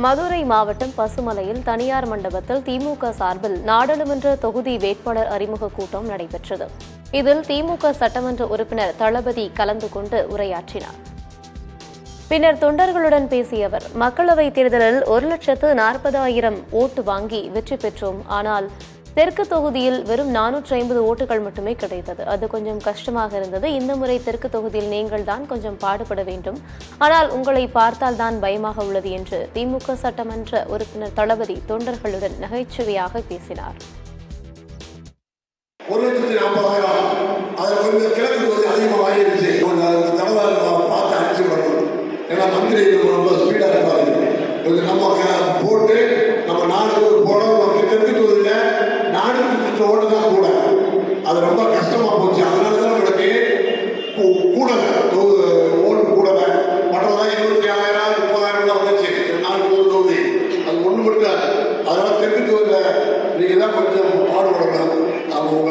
மதுரை மாவட்டம் பசுமலையில் தனியார் மண்டபத்தில் திமுக சார்பில் நாடாளுமன்ற தொகுதி வேட்பாளர் அறிமுக கூட்டம் நடைபெற்றது. இதில் திமுக சட்டமன்ற உறுப்பினர் தளபதி கலந்து கொண்டு உரையாற்றினார். பின்னர் தொண்டர்களுடன் பேசிய அவர், மக்களவைத் தேர்தலில் 1,40,000 ஓட்டு வாங்கி வெற்றி பெற்றோம். ஆனால் தெற்கு தொகுதியில் வெறும் 450 ஓட்டுகள் மட்டுமே கிடைத்தது. அது கொஞ்சம் கஷ்டமாக இருந்தது. இந்த முறை தெற்கு தொகுதியில் நீங்கள் தான் கொஞ்சம் பாடுபட வேண்டும். ஆனால் உங்களை பார்த்தால் தான் பயமாக உள்ளது என்று திமுக சட்டமன்ற உறுப்பினர் தளபதி தொண்டர்களுடன் நகைச்சுவையாக பேசினார். அது ரொம்ப கஷ்டமா போச்சு. அதனாலதான் நம்மளுக்கு கூடல ஓட்டு கூடல. மற்றதான் 27,000 30,000 வந்துச்சு 4 தொகுதி. அது ஒண்ணு மட்டும். அதனால தெற்கு தொகுதியில நீங்க தான் கொஞ்சம் பாடுபடணும். அவங்க